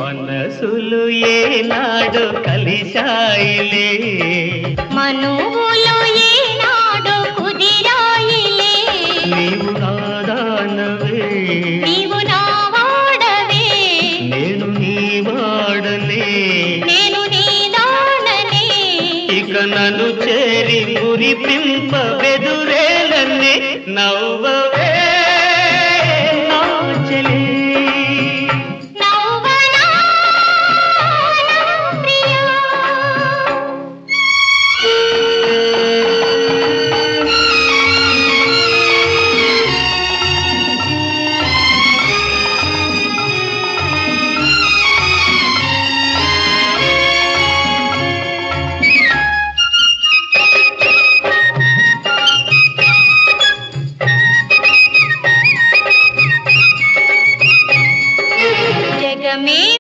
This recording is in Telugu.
మనసులు ఏనాడు కలిశాయిలే మనువులు ఏనాడు కుదిరాయిలే నీవు నాదానవే నీవు నా వాడవే నేను నీ వాడనే నేను నీ దాననే ఇక నన్ను చేరి మురిపింప బెదురేలన్నీ నవ్వు